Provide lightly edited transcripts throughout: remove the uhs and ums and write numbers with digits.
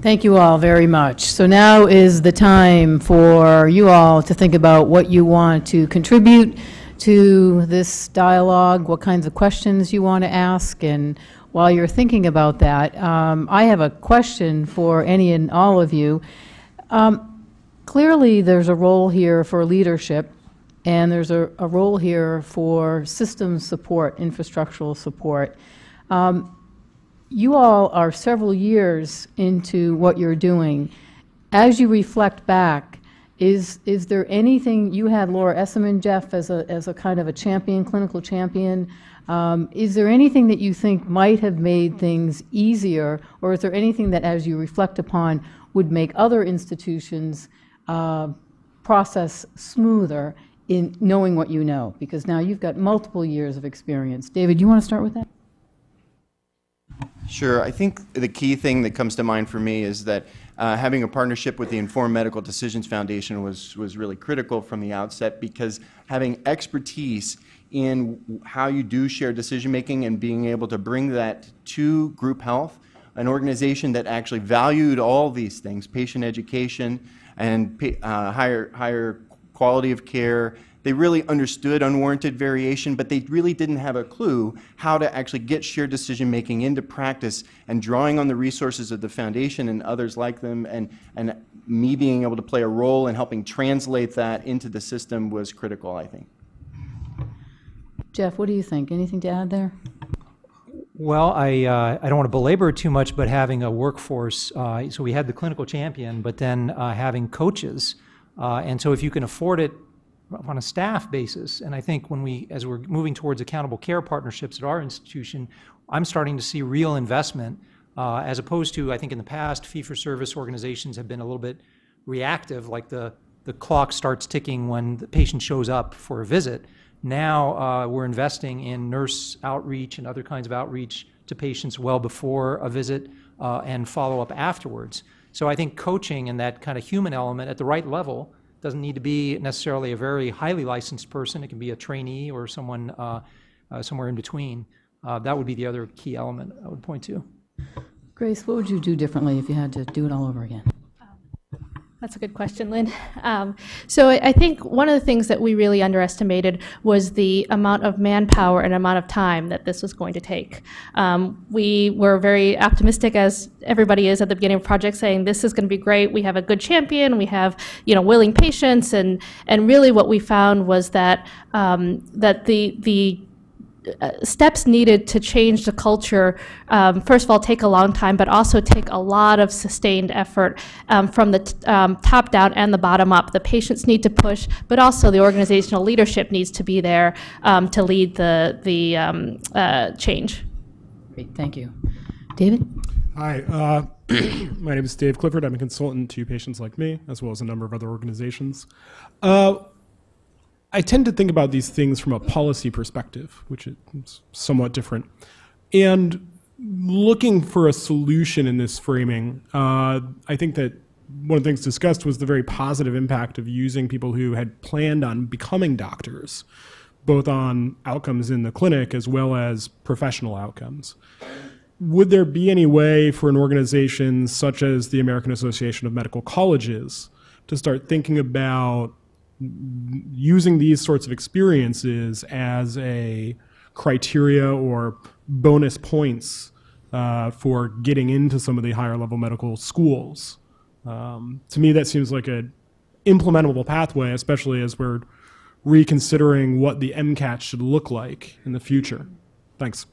Thank you all very much. So now is the time for you all to think about what you want to contribute to this dialogue, what kinds of questions you want to ask, and while you're thinking about that, I have a question for any and all of you. Clearly, there's a role here for leadership, and there's a role here for systems support, infrastructural support. You all are several years into what you're doing. As you reflect back, is there anything, you had Laura Esserman, Jeff, as a kind of a champion, clinical champion. Is there anything that you think might have made things easier, or is there anything that, as you reflect upon, would make other institutions process smoother in knowing what you know? Because now you've got multiple years of experience. David, you want to start with that? Sure. I think the key thing that comes to mind for me is that having a partnership with the Informed Medical Decisions Foundation was really critical from the outset, because having expertise in how you do shared decision making and being able to bring that to group health, an organization that actually valued all these things, patient education and higher quality of care. They really understood unwarranted variation, but they really didn't have a clue how to actually get shared decision making into practice, and drawing on the resources of the foundation and others like them, and me being able to play a role in helping translate that into the system was critical, I think. Jeff, what do you think? Anything to add there? Well, I don't want to belabor it too much, but having a workforce, so we had the clinical champion, but then having coaches, and so if you can afford it on a staff basis, and I think as we're moving towards accountable care partnerships at our institution, I'm starting to see real investment, as opposed to, I think in the past, fee-for-service organizations have been a little bit reactive, like the clock starts ticking when the patient shows up for a visit. Now we're investing in nurse outreach and other kinds of outreach to patients well before a visit, and follow-up afterwards. So I think coaching and that kind of human element at the right level doesn't need to be necessarily a very highly licensed person. It can be a trainee or someone somewhere in between. That would be the other key element I would point to. Grace, what would you do differently if you had to do it all over again? That's a good question, Lynn. So I think one of the things that we really underestimated was the amount of manpower and amount of time that this was going to take. We were very optimistic, as everybody is at the beginning of the project, saying this is going to be great. We have a good champion. We have, willing patients, and really what we found was that that the steps needed to change the culture, first of all, take a long time, but also take a lot of sustained effort from the top down and the bottom up. The patients need to push, but also the organizational leadership needs to be there to lead the change. Great, thank you. David? Hi, my name is Dave Clifford. I'm a consultant to Patients Like Me, as well as a number of other organizations. I tend to think about these things from a policy perspective, which is somewhat different. And looking for a solution in this framing, I think that one of the things discussed was the very positive impact of using people who had planned on becoming doctors, both on outcomes in the clinic as well as professional outcomes. Would there be any way for an organization such as the American Association of Medical Colleges to start thinking about using these sorts of experiences as a criteria or bonus points for getting into some of the higher level medical schools? To me, that seems like an implementable pathway, especially as we're reconsidering what the MCAT should look like in the future. Thanks.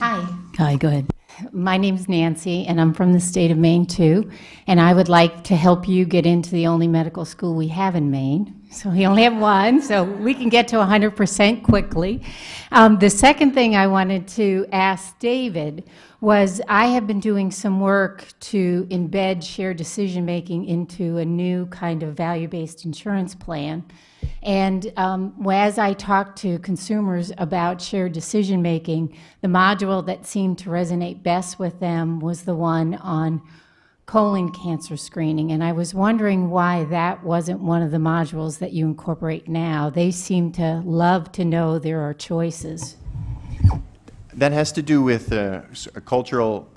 Hi. Hi, go ahead. My name's Nancy, and I'm from the state of Maine, too. And I would like to help you get into the only medical school we have in Maine. So we only have one, so we can get to 100% quickly. The second thing I wanted to ask David was, I have been doing some work to embed shared decision-making into a new kind of value-based insurance plan. And as I talked to consumers about shared decision-making, the module that seemed to resonate best with them was the one on colon cancer screening. And I was wondering why that wasn't one of the modules that you incorporate now. They seem to love to know there are choices. That has to do with a cultural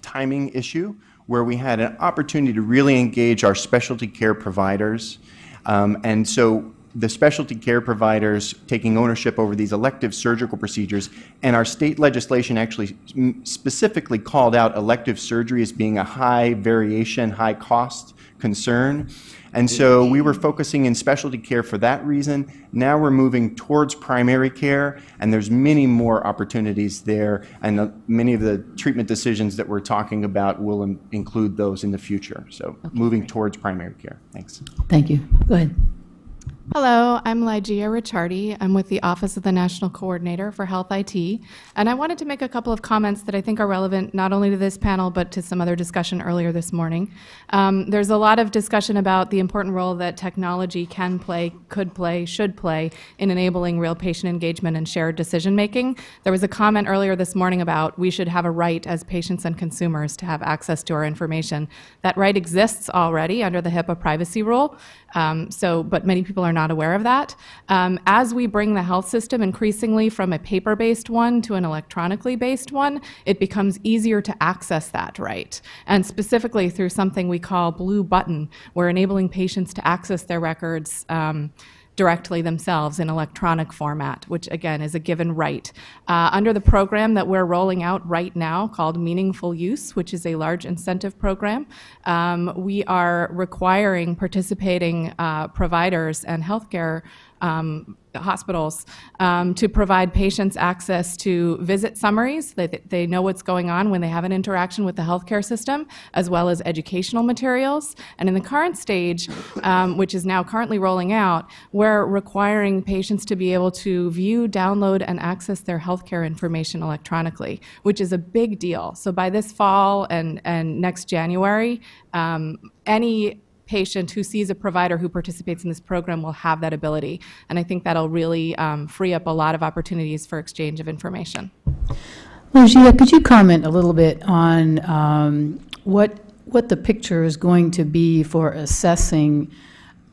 timing issue where we had an opportunity to really engage our specialty care providers. And so the specialty care providers taking ownership over these elective surgical procedures, and our state legislation actually specifically called out elective surgery as being a high variation, high cost concern. And so we were focusing in specialty care for that reason. Now we're moving towards primary care, and there's many more opportunities there, and many of the treatment decisions that we're talking about will include those in the future. So moving towards primary care. Thanks. Thank you. Go ahead. Hello, I'm Ligea Ricciardi. I'm with the Office of the National Coordinator for Health IT, and I wanted to make a couple of comments that I think are relevant not only to this panel but to some other discussion earlier this morning. There's a lot of discussion about the important role that technology can play, could play, should play in enabling real patient engagement and shared decision making. There was a comment earlier this morning about we should have a right as patients and consumers to have access to our information. That right exists already under the HIPAA privacy rule, but many people are not aware of that. As we bring the health system increasingly from a paper-based one to an electronically based one, it becomes easier to access that right. And specifically through something we call Blue Button, we're enabling patients to access their records directly themselves in electronic format, which again is a given right. Under the program that we're rolling out right now called Meaningful Use, which is a large incentive program, we are requiring participating providers and healthcare hospitals to provide patients access to visit summaries. They know what's going on when they have an interaction with the healthcare system, as well as educational materials. And in the current stage, which is now currently rolling out, we're requiring patients to be able to view, download, and access their healthcare information electronically, which is a big deal. So by this fall and next January, any patient who sees a provider who participates in this program will have that ability. And I think that'll really free up a lot of opportunities for exchange of information. Ligea, could you comment a little bit on what the picture is going to be for assessing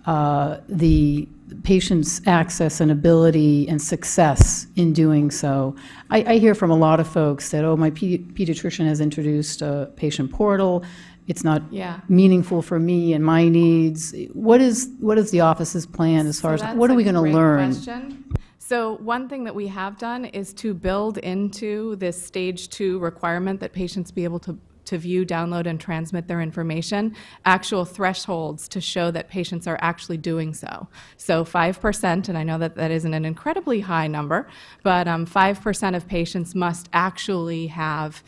the patient's access and ability and success in doing so? I hear from a lot of folks that, oh, my pediatrician has introduced a patient portal. It's not meaningful for me and my needs. What is the office's plan as far as what are we going to learn? Question. So one thing that we have done is to build into this stage 2 requirement that patients be able to view, download, and transmit their information, actual thresholds to show that patients are actually doing so. So 5%, and I know that that isn't an incredibly high number, but 5% of patients must actually have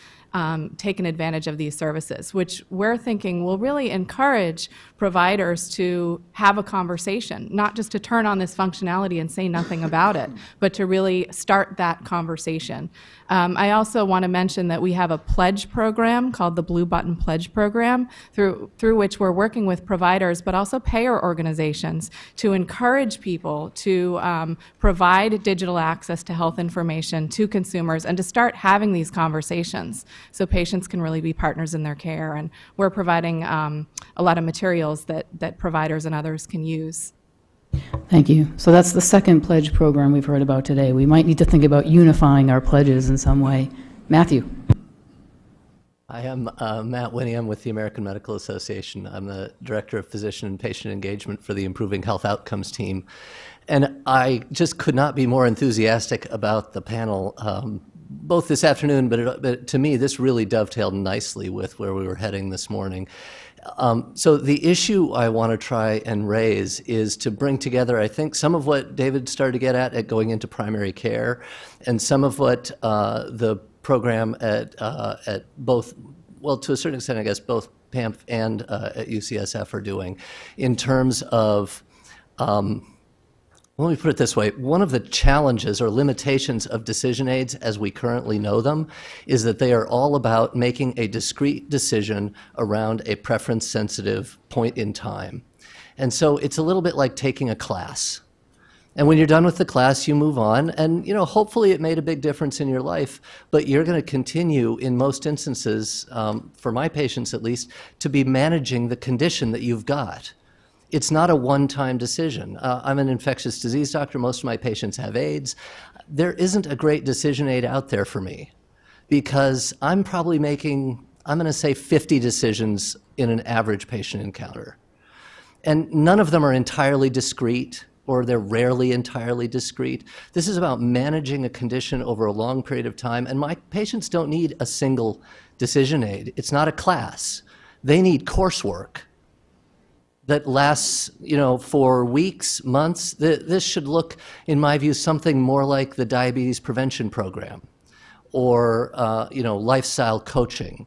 taken advantage of these services, which we're thinking will really encourage providers to have a conversation, not just to turn on this functionality and say nothing about it, but to really start that conversation. I also want to mention that we have a pledge program called the Blue Button Pledge Program, through which we're working with providers, but also payer organizations to encourage people to provide digital access to health information to consumers and to start having these conversations so patients can really be partners in their care. And we're providing a lot of materials that providers and others can use. Thank you. So that's the second pledge program we've heard about today. We might need to think about unifying our pledges in some way. Matthew. I am Matt Winnie. I'm with the American Medical Association. I'm the Director of Physician and Patient Engagement for the Improving Health Outcomes team. And I just could not be more enthusiastic about the panel, both this afternoon, but to me, this really dovetailed nicely with where we were heading this morning. So the issue I want to try and raise is to bring together, I think, some of what David started to get at going into primary care, and some of what the program at both, well, to a certain extent, I guess, both PAMF and at UCSF are doing in terms of, let me put it this way. One of the challenges or limitations of decision aids as we currently know them is that they are all about making a discrete decision around a preference-sensitive point in time. And so it's a little bit like taking a class. And when you're done with the class, you move on, and hopefully it made a big difference in your life, but you're going to continue, in most instances, for my patients at least, to be managing the condition that you've got. It's not a one-time decision. I'm an infectious disease doctor. Most of my patients have AIDS. there isn't a great decision aid out there for me because I'm probably making, I'm going to say 50 decisions in an average patient encounter. And none of them are entirely discrete, or they're rarely entirely discrete. This is about managing a condition over a long period of time, and my patients don't need a single decision aid. It's not a class. They need coursework that lasts, for weeks, months. This should look, in my view, something more like the diabetes prevention program or, lifestyle coaching.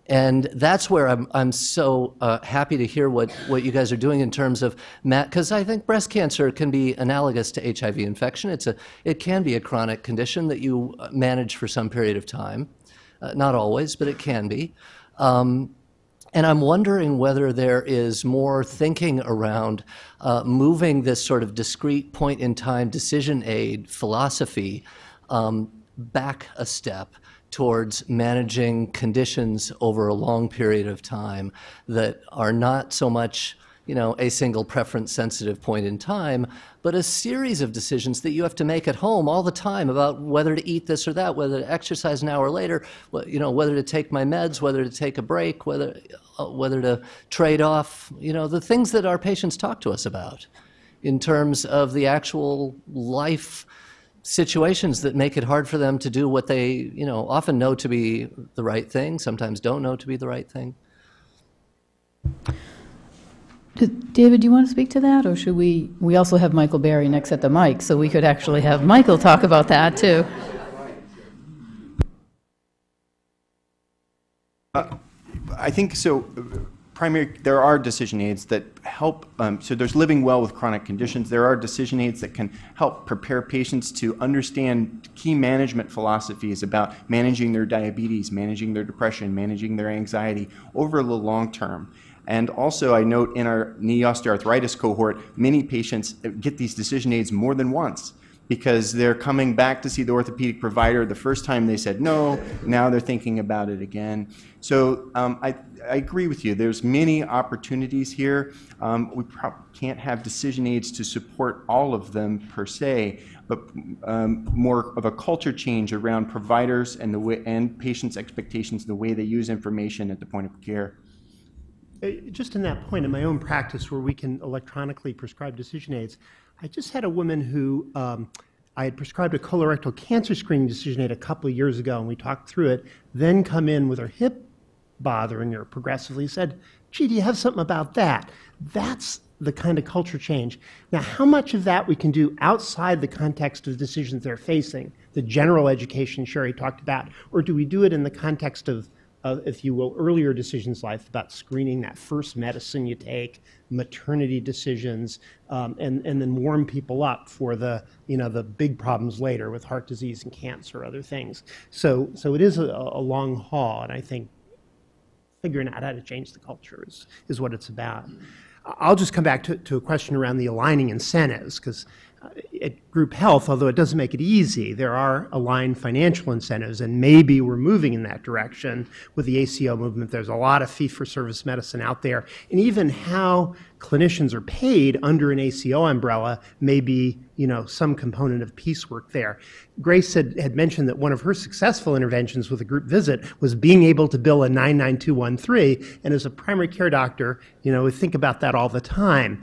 And that's where I'm so happy to hear what you guys are doing in terms of, because I think breast cancer can be analogous to HIV infection. It can be a chronic condition that you manage for some period of time. Not always, but it can be. And I'm wondering whether there is more thinking around moving this sort of discrete point-in-time decision aid philosophy back a step towards managing conditions over a long period of time that are not so much, a single preference-sensitive point in time, but a series of decisions that you have to make at home all the time about whether to eat this or that, whether to exercise an hour later, whether to take my meds, whether to take a break, whether to trade off, the things that our patients talk to us about in terms of the actual life situations that make it hard for them to do what they, often know to be the right thing, sometimes don't know to be the right thing. David, do you want to speak to that, or should we also have Michael Berry next at the mic, so we could actually have Michael talk about that too? I think so. There are decision aids that help, so there's living well with chronic conditions. There are decision aids that can help prepare patients to understand key management philosophies about managing their diabetes, managing their depression, managing their anxiety over the long term. And also, I note in our knee osteoarthritis cohort, many patients get these decision aids more than once because they're coming back to see the orthopedic provider. The first time they said no, now they're thinking about it again. So I agree with you. There's many opportunities here. We probably can't have decision aids to support all of them per se, but more of a culture change around providers and and patients' expectations, the way they use information at the point of care. Just in that point, in my own practice where we can electronically prescribe decision aids, I just had a woman who I had prescribed a colorectal cancer screening decision aid a couple of years ago, and we talked through it, then come in with her hip bothering her progressively, said, gee, do you have something about that? That's the kind of culture change. Now, how much of that we can do outside the context of decisions they're facing, the general education Sherry talked about, or do we do it in the context of if you will, earlier decisions in life about screening that first medicine you take, maternity decisions, and then warm people up for the big problems later with heart disease and cancer, other things. So it is a long haul, and I think figuring out how to change the culture is what it's about. I'll just come back to a question around the aligning incentives, because at group health, although it doesn't make it easy, there are aligned financial incentives, and maybe we're moving in that direction with the ACO movement. There's a lot of fee-for-service medicine out there, and even how clinicians are paid under an ACO umbrella may be, some component of piecework there. Grace had mentioned that one of her successful interventions with a group visit was being able to bill a 99213, and as a primary care doctor, we think about that all the time.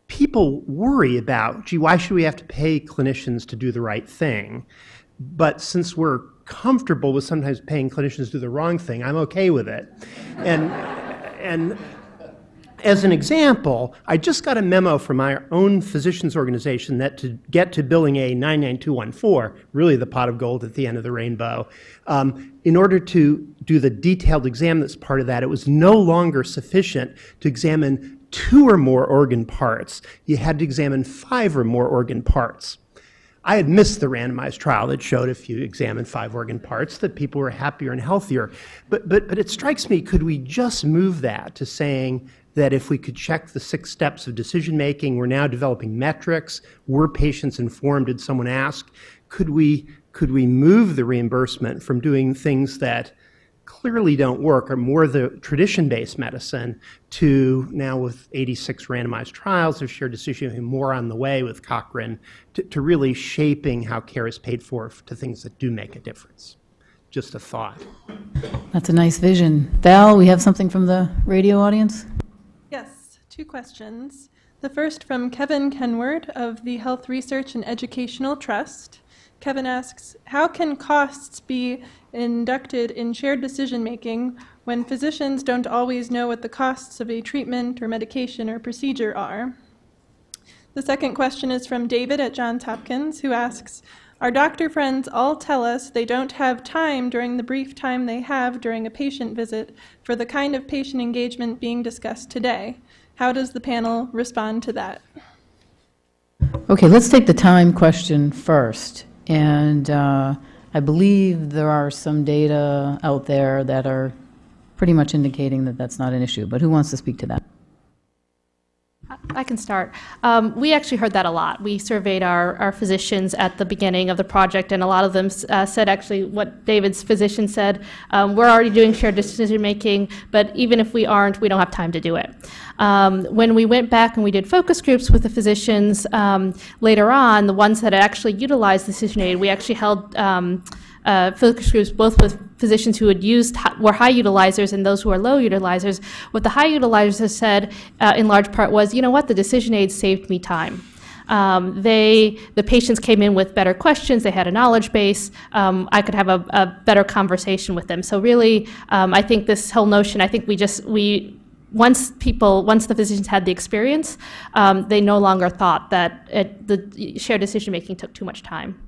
People worry about, gee, why should we have to pay clinicians to do the right thing? But since we're comfortable with sometimes paying clinicians to do the wrong thing, I'm okay with it. And as an example, I just got a memo from our own physicians organization that to get to billing a 99214, really the pot of gold at the end of the rainbow, in order to do the detailed exam that's part of that, it was no longer sufficient to examine 2 or more organ parts. You had to examine 5 or more organ parts. I had missed the randomized trial that showed if you examine 5 organ parts that people were happier and healthier. But it strikes me, could we just move that to saying that if we could check the 6 steps of decision making, we're now developing metrics, were patients informed, did someone ask? Could we move the reimbursement from doing things that clearly don't work are more the tradition-based medicine to now with 86 randomized trials of shared decision, more on the way with Cochrane, to really shaping how care is paid for to things that do make a difference. Just a thought. That's a nice vision. Val, we have something from the radio audience? Yes, 2 questions. The first from Kevin Kenward of the Health Research and Educational Trust. Kevin asks, how can costs be inducted in shared decision-making when physicians don't always know what the costs of a treatment or medication or procedure are? The second question is from David at Johns Hopkins, who asks, our doctor friends all tell us they don't have time during the brief time they have during a patient visit for the kind of patient engagement being discussed today. How does the panel respond to that? Okay, let's take the time question first. And I believe there are some data out there that are pretty much indicating that that's not an issue. But who wants to speak to that? I can start. We actually heard that a lot. We surveyed our physicians at the beginning of the project, and a lot of them said actually what David's physician said. We're already doing shared decision making, but even if we aren't, we don't have time to do it. When we went back and we did focus groups with the physicians later on, the ones that actually utilized decision aid, we actually held focus groups both with physicians who were high utilizers and those who are low utilizers. What the high utilizers have said in large part was, you know what, the decision aid saved me time. The patients came in with better questions, they had a knowledge base, I could have a better conversation with them. So really, I think this whole notion, I think once the physicians had the experience, they no longer thought that the shared decision making took too much time.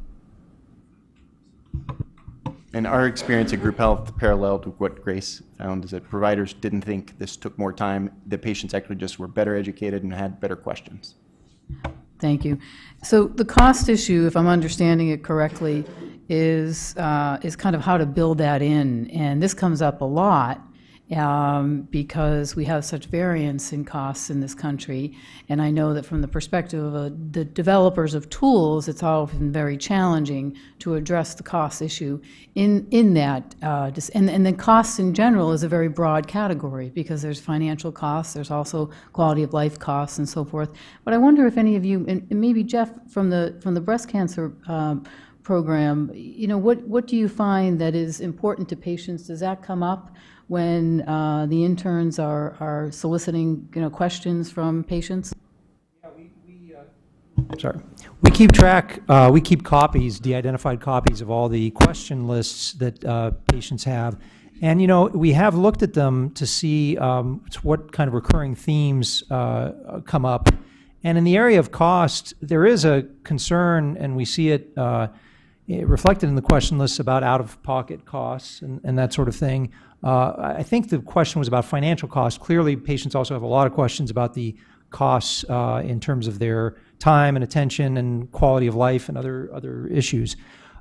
And our experience at Group Health paralleled with what Grace found is that providers didn't think this took more time. The patients actually just were better educated and had better questions. Thank you. So the cost issue, if I'm understanding it correctly, is kind of how to build that in. And this comes up a lot because we have such variance in costs in this country. And I know that from the perspective of the developers of tools, it's often very challenging to address the cost issue in that. And then costs in general is a very broad category because there's financial costs, there's also quality of life costs and so forth. But I wonder if any of you, and maybe Jeff from the breast cancer program, you know, what do you find that is important to patients? Does that come up when the interns are soliciting, you know, questions from patients? Yeah, we keep track, we keep copies, de-identified copies of all the question lists that patients have. And, you know, we have looked at them to see what kind of recurring themes come up. And in the area of cost, there is a concern, and we see it reflected in the question lists about out-of-pocket costs and that sort of thing. I think the question was about financial costs. Clearly, patients also have a lot of questions about the costs in terms of their time and attention and quality of life and other issues.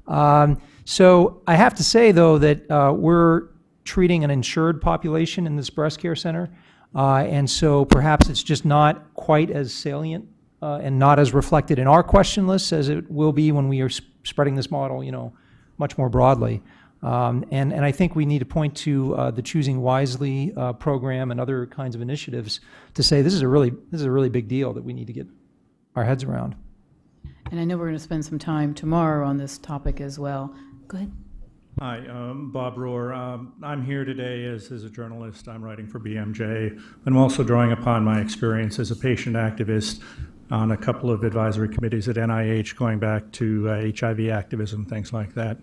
So I have to say, though, that we're treating an insured population in this breast care center, and so perhaps it's just not quite as salient and not as reflected in our question lists as it will be when we are spreading this model, you know, much more broadly. And I think we need to point to the Choosing Wisely program and other kinds of initiatives to say this is a really big deal that we need to get our heads around. And I know we're going to spend some time tomorrow on this topic as well. Go ahead. Hi, Bob Rohr. I'm here today as a journalist. I'm writing for BMJ. I'm also drawing upon my experience as a patient activist on a couple of advisory committees at NIH, going back to HIV activism, things like that.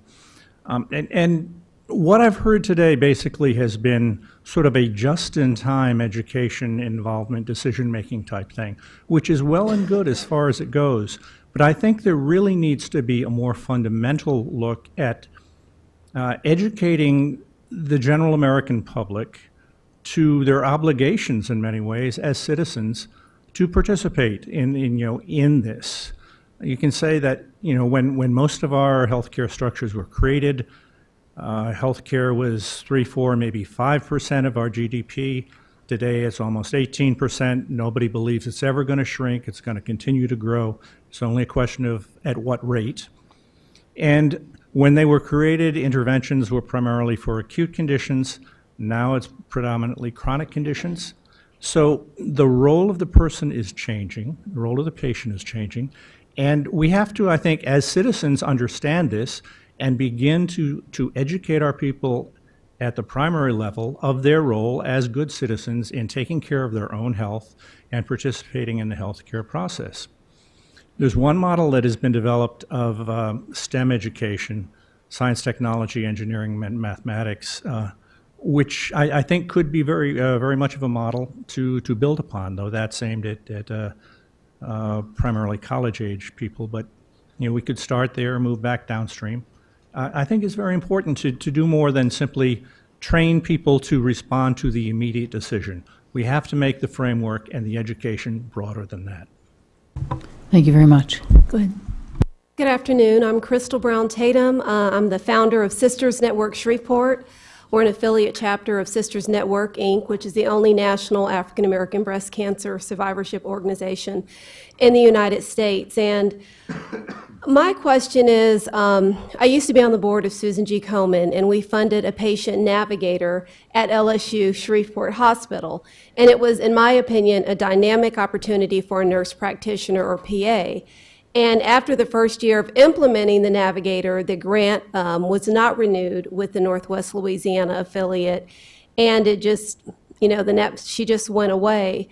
And what I've heard today basically has been sort of a just-in-time education involvement, decision-making type thing, which is well and good as far as it goes. But I think there really needs to be a more fundamental look at educating the general American public to their obligations in many ways as citizens to participate in this. You can say that, you know, when most of our healthcare structures were created, healthcare was 3, 4, maybe 5% of our GDP. Today it's almost 18%. Nobody believes it's ever going to shrink. It's going to continue to grow. It's only a question of at what rate. And When they were created, interventions were primarily for acute conditions. Now it's predominantly chronic conditions. So the role of the person is changing, the role of the patient is changing, and we have to, I think, as citizens understand this and begin to educate our people at the primary level of their role as good citizens in taking care of their own health and participating in the healthcare process. There's one model that has been developed of STEM education, science, technology, engineering, and mathematics, which I think could be very much of a model to build upon, though that's aimed at primarily college-age people. But we could start there and move back downstream. I think it's very important to do more than simply train people to respond to the immediate decision. We have to make the framework and the education broader than that. Thank you very much. Go ahead. Good afternoon. I'm Crystal Brown Tatum. I'm the founder of Sisters Network Shreveport. We're an affiliate chapter of Sisters Network, Inc., which is the only national African American breast cancer survivorship organization in the United States. And my question is, I used to be on the board of Susan G. Komen, and we funded a patient navigator at LSU Shreveport Hospital. And it was, in my opinion, a dynamic opportunity for a nurse practitioner or PA. And after the first year of implementing the navigator, the grant was not renewed with the Northwest Louisiana affiliate, and it just, she just went away.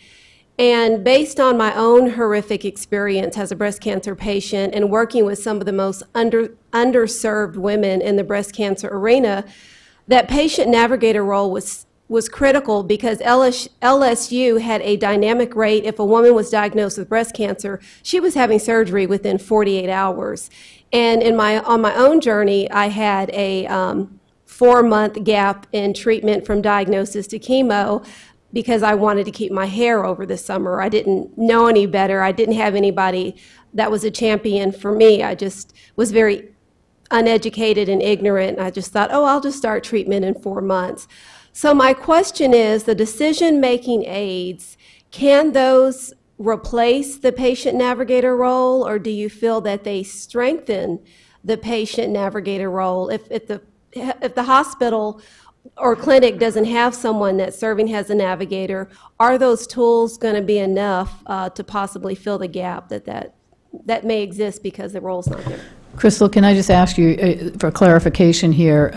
And based on my own horrific experience as a breast cancer patient and working with some of the most underserved women in the breast cancer arena, that patient navigator role was critical because LSU had a dynamic rate. If a woman was diagnosed with breast cancer, she was having surgery within 48 hours. And on my own journey, I had a 4-month gap in treatment from diagnosis to chemo because I wanted to keep my hair over the summer. I didn't know any better. I didn't have anybody that was a champion for me. I just was very uneducated and ignorant. And I just thought, oh, I'll just start treatment in 4 months. So my question is, the decision-making aids, can those replace the patient navigator role, or do you feel that they strengthen the patient navigator role? If the hospital or clinic doesn't have someone that's serving as a navigator, are those tools going to be enough to possibly fill the gap that may exist because the role's not there? Crystal, can I just ask you for clarification here?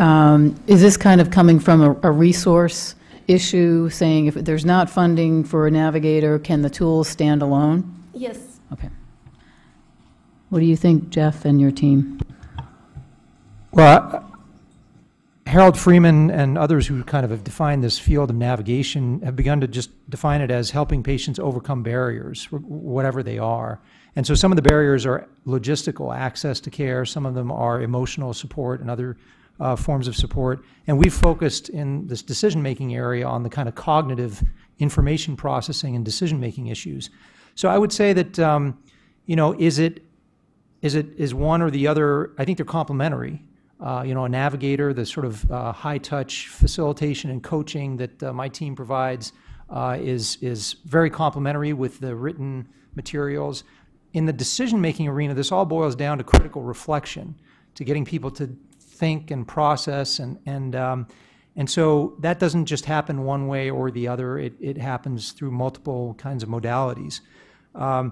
Is this kind of coming from a resource issue, saying if there's not funding for a navigator, can the tools stand alone? Yes. Okay. What do you think, Jeff, and your team? Well, Harold Freeman and others who kind of have defined this field of navigation have begun to just define it as helping patients overcome barriers, whatever they are. And so some of the barriers are logistical access to care, some of them are emotional support and other forms of support. And we've focused in this decision-making area on the kind of cognitive information processing and decision-making issues. So I would say that, is one or the other, I think they're complementary. A navigator, the sort of high-touch facilitation and coaching that my team provides is very complementary with the written materials. In the decision-making arena, this all boils down to critical reflection, to getting people to think and process, and so that doesn't just happen one way or the other. It happens through multiple kinds of modalities. I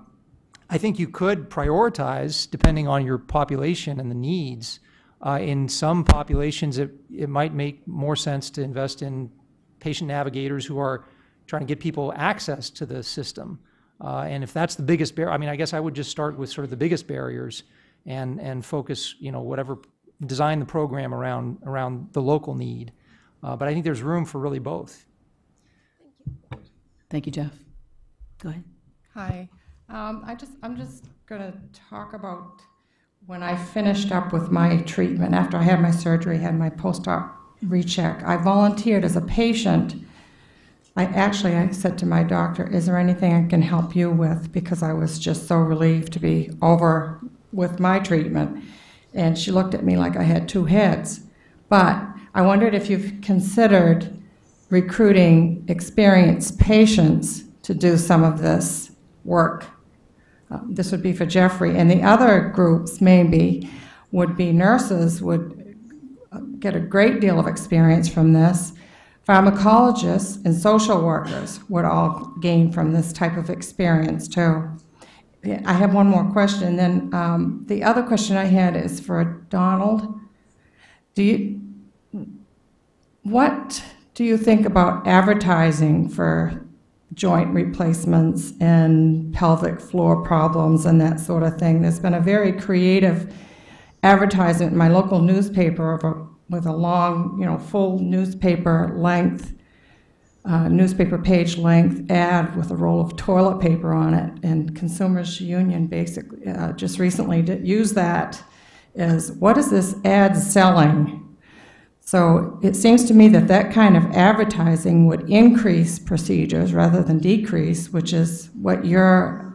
think you could prioritize, depending on your population and the needs. In some populations, it might make more sense to invest in patient navigators who are trying to get people access to the system. And if that's the biggest barrier, I guess I would just start with sort of the biggest barriers and focus, design the program around the local need. But I think there's room for really both. Thank you, Jeff. Go ahead. Hi. I'm just going to talk about when I finished up with my treatment, after I had my surgery, had my post-op recheck, I volunteered as a patient. I said to my doctor, is there anything I can help you with? Because I was just so relieved to be over with my treatment. And she looked at me like I had two heads. But I wondered if you've considered recruiting experienced patients to do some of this work. This would be for Jeffrey and the other groups maybe. would-be nurses would get a great deal of experience from this. Pharmacologists and social workers would all gain from this type of experience too. I have one more question. Then the other question I had is for Donald. What do you think about advertising for joint replacements and pelvic floor problems and that sort of thing? There's been a very creative advertisement in my local newspaper with a long, full newspaper length, newspaper page length ad with a roll of toilet paper on it. And Consumers Union basically just recently used that as, what is this ad selling? So it seems to me that that kind of advertising would increase procedures rather than decrease, which is what you're,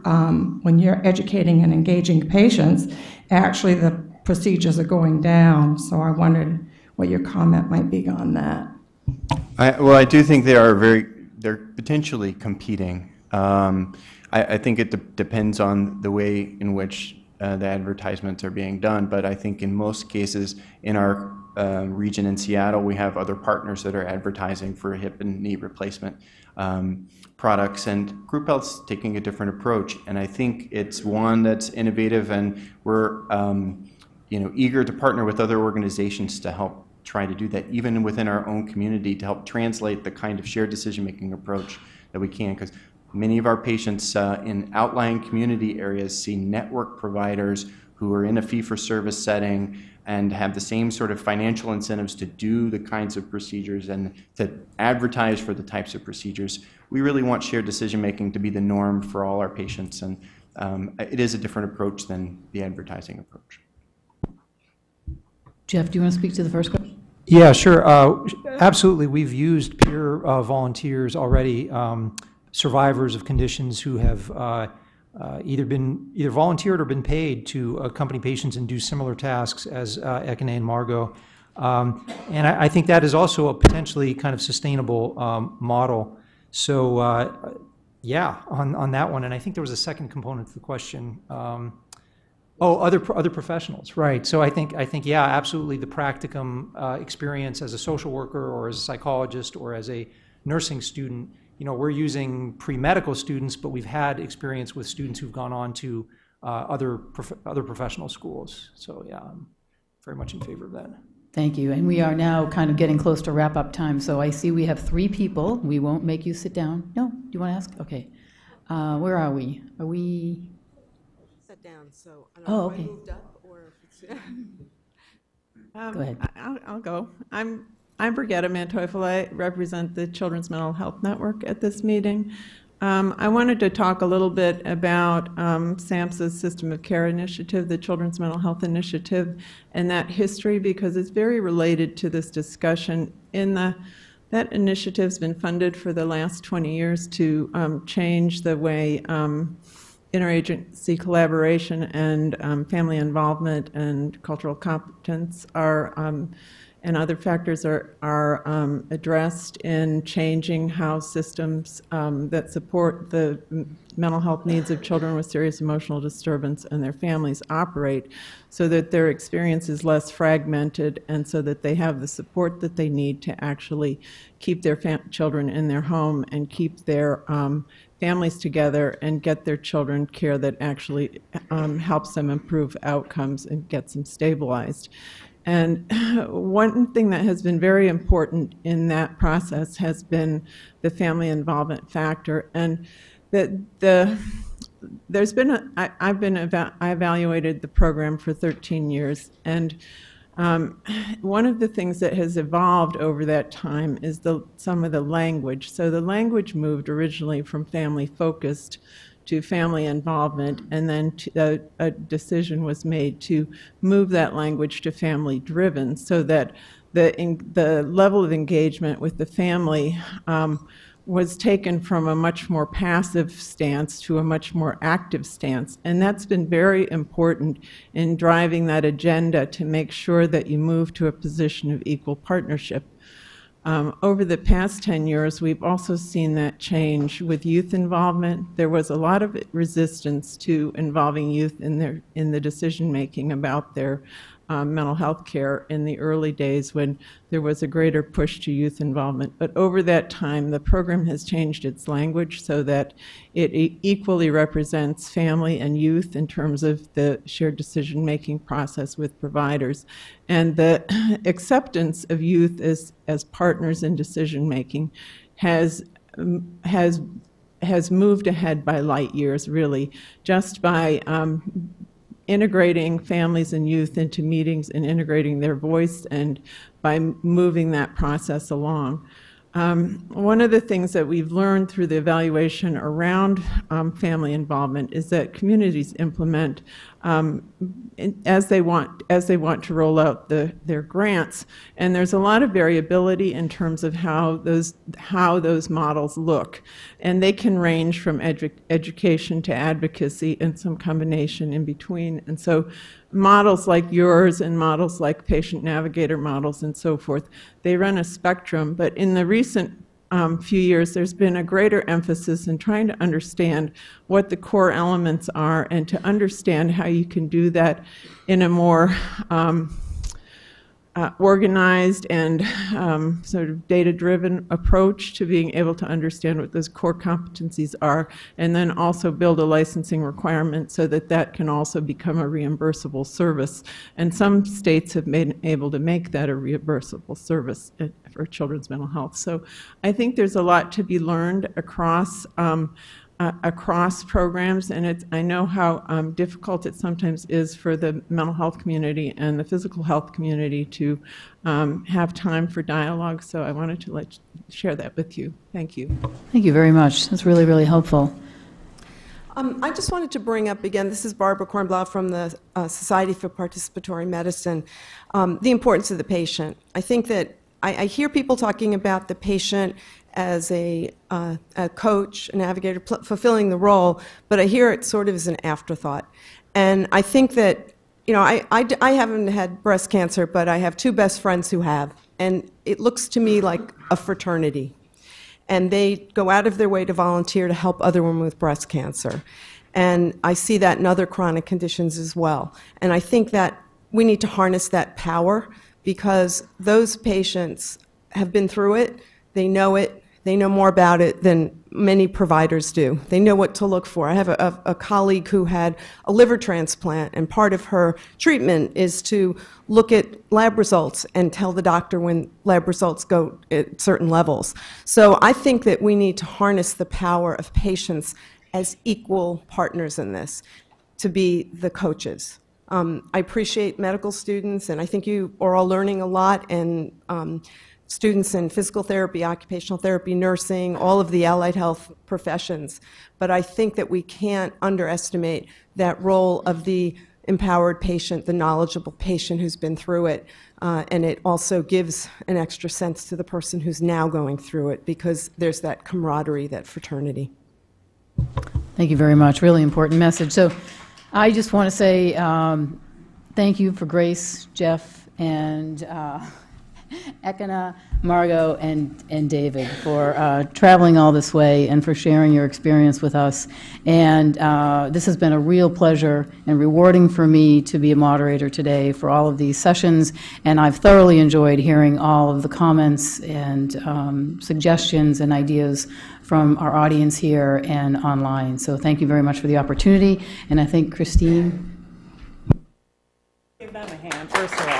when you're educating and engaging patients, actually the procedures are going down. So I wondered what your comment might be on that. Well, I do think they're potentially competing. I think it depends on the way in which the advertisements are being done, but I think in most cases in our region in Seattle, we have other partners that are advertising for hip and knee replacement products, and Group Health's taking a different approach, and I think it's one that's innovative, and we're eager to partner with other organizations to help try to do that, even within our own community, to help translate the kind of shared decision-making approach that we can, because many of our patients in outlying community areas see network providers who are in a fee-for-service setting and have the same sort of financial incentives to do the kinds of procedures and to advertise for the types of procedures. We really want shared decision-making to be the norm for all our patients, and it is a different approach than the advertising approach. Jeff, do you want to speak to the first question? Yeah, sure. Absolutely. We've used peer volunteers already, survivors of conditions who have either volunteered or been paid to accompany patients and do similar tasks as Ekane and Margot. And I think that is also a potentially kind of sustainable model. So yeah, on that one. And I think there was a second component to the question. Other professionals, right? So I think yeah, absolutely. The practicum experience as a social worker or as a psychologist or as a nursing student. We're using pre-medical students, but we've had experience with students who've gone on to other professional schools. So yeah, I'm very much in favor of that. Thank you. And we are now kind of getting close to wrap-up time. So I see we have 3 people. We won't make you sit down. No? Do you want to ask? Okay. Where are we? Are we? Sit down. So I don't know if I moved up or if it's. Go ahead. I'll go. I'm Brigitte Manteufel. I represent the Children's Mental Health Network at this meeting. I wanted to talk a little bit about SAMHSA's System of Care Initiative, the Children's Mental Health Initiative, and that history, because it's very related to this discussion. That initiative's been funded for the last 20 years to change the way interagency collaboration and family involvement and cultural competence are and other factors are addressed in changing how systems that support the mental health needs of children with serious emotional disturbance and their families operate, so that their experience is less fragmented and so that they have the support that they need to actually keep their children in their home and keep their families together and get their children care that actually helps them improve outcomes and gets them stabilized. And one thing that has been very important in that process has been the family involvement factor. And I evaluated the program for 13 years, and one of the things that has evolved over that time is some of the language. So the language moved originally from family-focused to family involvement, and then a decision was made to move that language to family-driven, so that the level of engagement with the family was taken from a much more passive stance to a much more active stance. And that's been very important in driving that agenda to make sure that you move to a position of equal partnership. Over the past 10 years, we've also seen that change with youth involvement. There was a lot of resistance to involving youth in the decision-making about their mental health care in the early days when there was a greater push to youth involvement. But over that time, the program has changed its language so that it equally represents family and youth in terms of the shared decision-making process with providers. And the acceptance of youth as partners in decision-making has moved ahead by light years, really, just by integrating families and youth into meetings and integrating their voice and by moving that process along. One of the things that we've learned through the evaluation around family involvement is that communities implement as they want to roll out their grants, and there's a lot of variability in terms of how those models look, and they can range from education to advocacy and some combination in between. And so models like yours and models like patient navigator models and so forth, they run a spectrum, but in the recent few years, there's been a greater emphasis in trying to understand what the core elements are and to understand how you can do that in a more organized and sort of data-driven approach to being able to understand what those core competencies are, and then also build a licensing requirement so that that can also become a reimbursable service. And some states have been able to make that a reimbursable service for children's mental health. So I think there's a lot to be learned across programs, and I know how difficult it sometimes is for the mental health community and the physical health community to have time for dialogue, so I wanted to share that with you. Thank you. Thank you very much. That's really, really helpful. I just wanted to bring up again, this is Barbara Kornblau from the Society for Participatory Medicine, the importance of the patient. I think that I hear people talking about the patient as a coach, a navigator, fulfilling the role, but I hear it sort of as an afterthought. And I think that, you know, I haven't had breast cancer, but I have two best friends who have, and it looks to me like a fraternity. And they go out of their way to volunteer to help other women with breast cancer. And I see that in other chronic conditions as well. And I think that we need to harness that power because those patients have been through it, they know more about it than many providers do. They know what to look for. I have a colleague who had a liver transplant, and part of her treatment is to look at lab results and tell the doctor when lab results go at certain levels. So I think that we need to harness the power of patients as equal partners in this, to be the coaches. I appreciate medical students, and I think you are all learning a lot, and students in physical therapy, occupational therapy, nursing, all of the allied health professions. But I think that we can't underestimate that role of the empowered patient, the knowledgeable patient who's been through it. And it also gives an extra sense to the person who's now going through it because there's that camaraderie, that fraternity. Thank you very much. Really important message. So I just want to say thank you for Grace, Jeff, and Ekana, Margot, and David for traveling all this way and for sharing your experience with us. And this has been a real pleasure and rewarding for me to be a moderator today for all of these sessions. And I've thoroughly enjoyed hearing all of the comments and suggestions and ideas from our audience here and online. So thank you very much for the opportunity. And I think Christine. Give them a hand, first of all.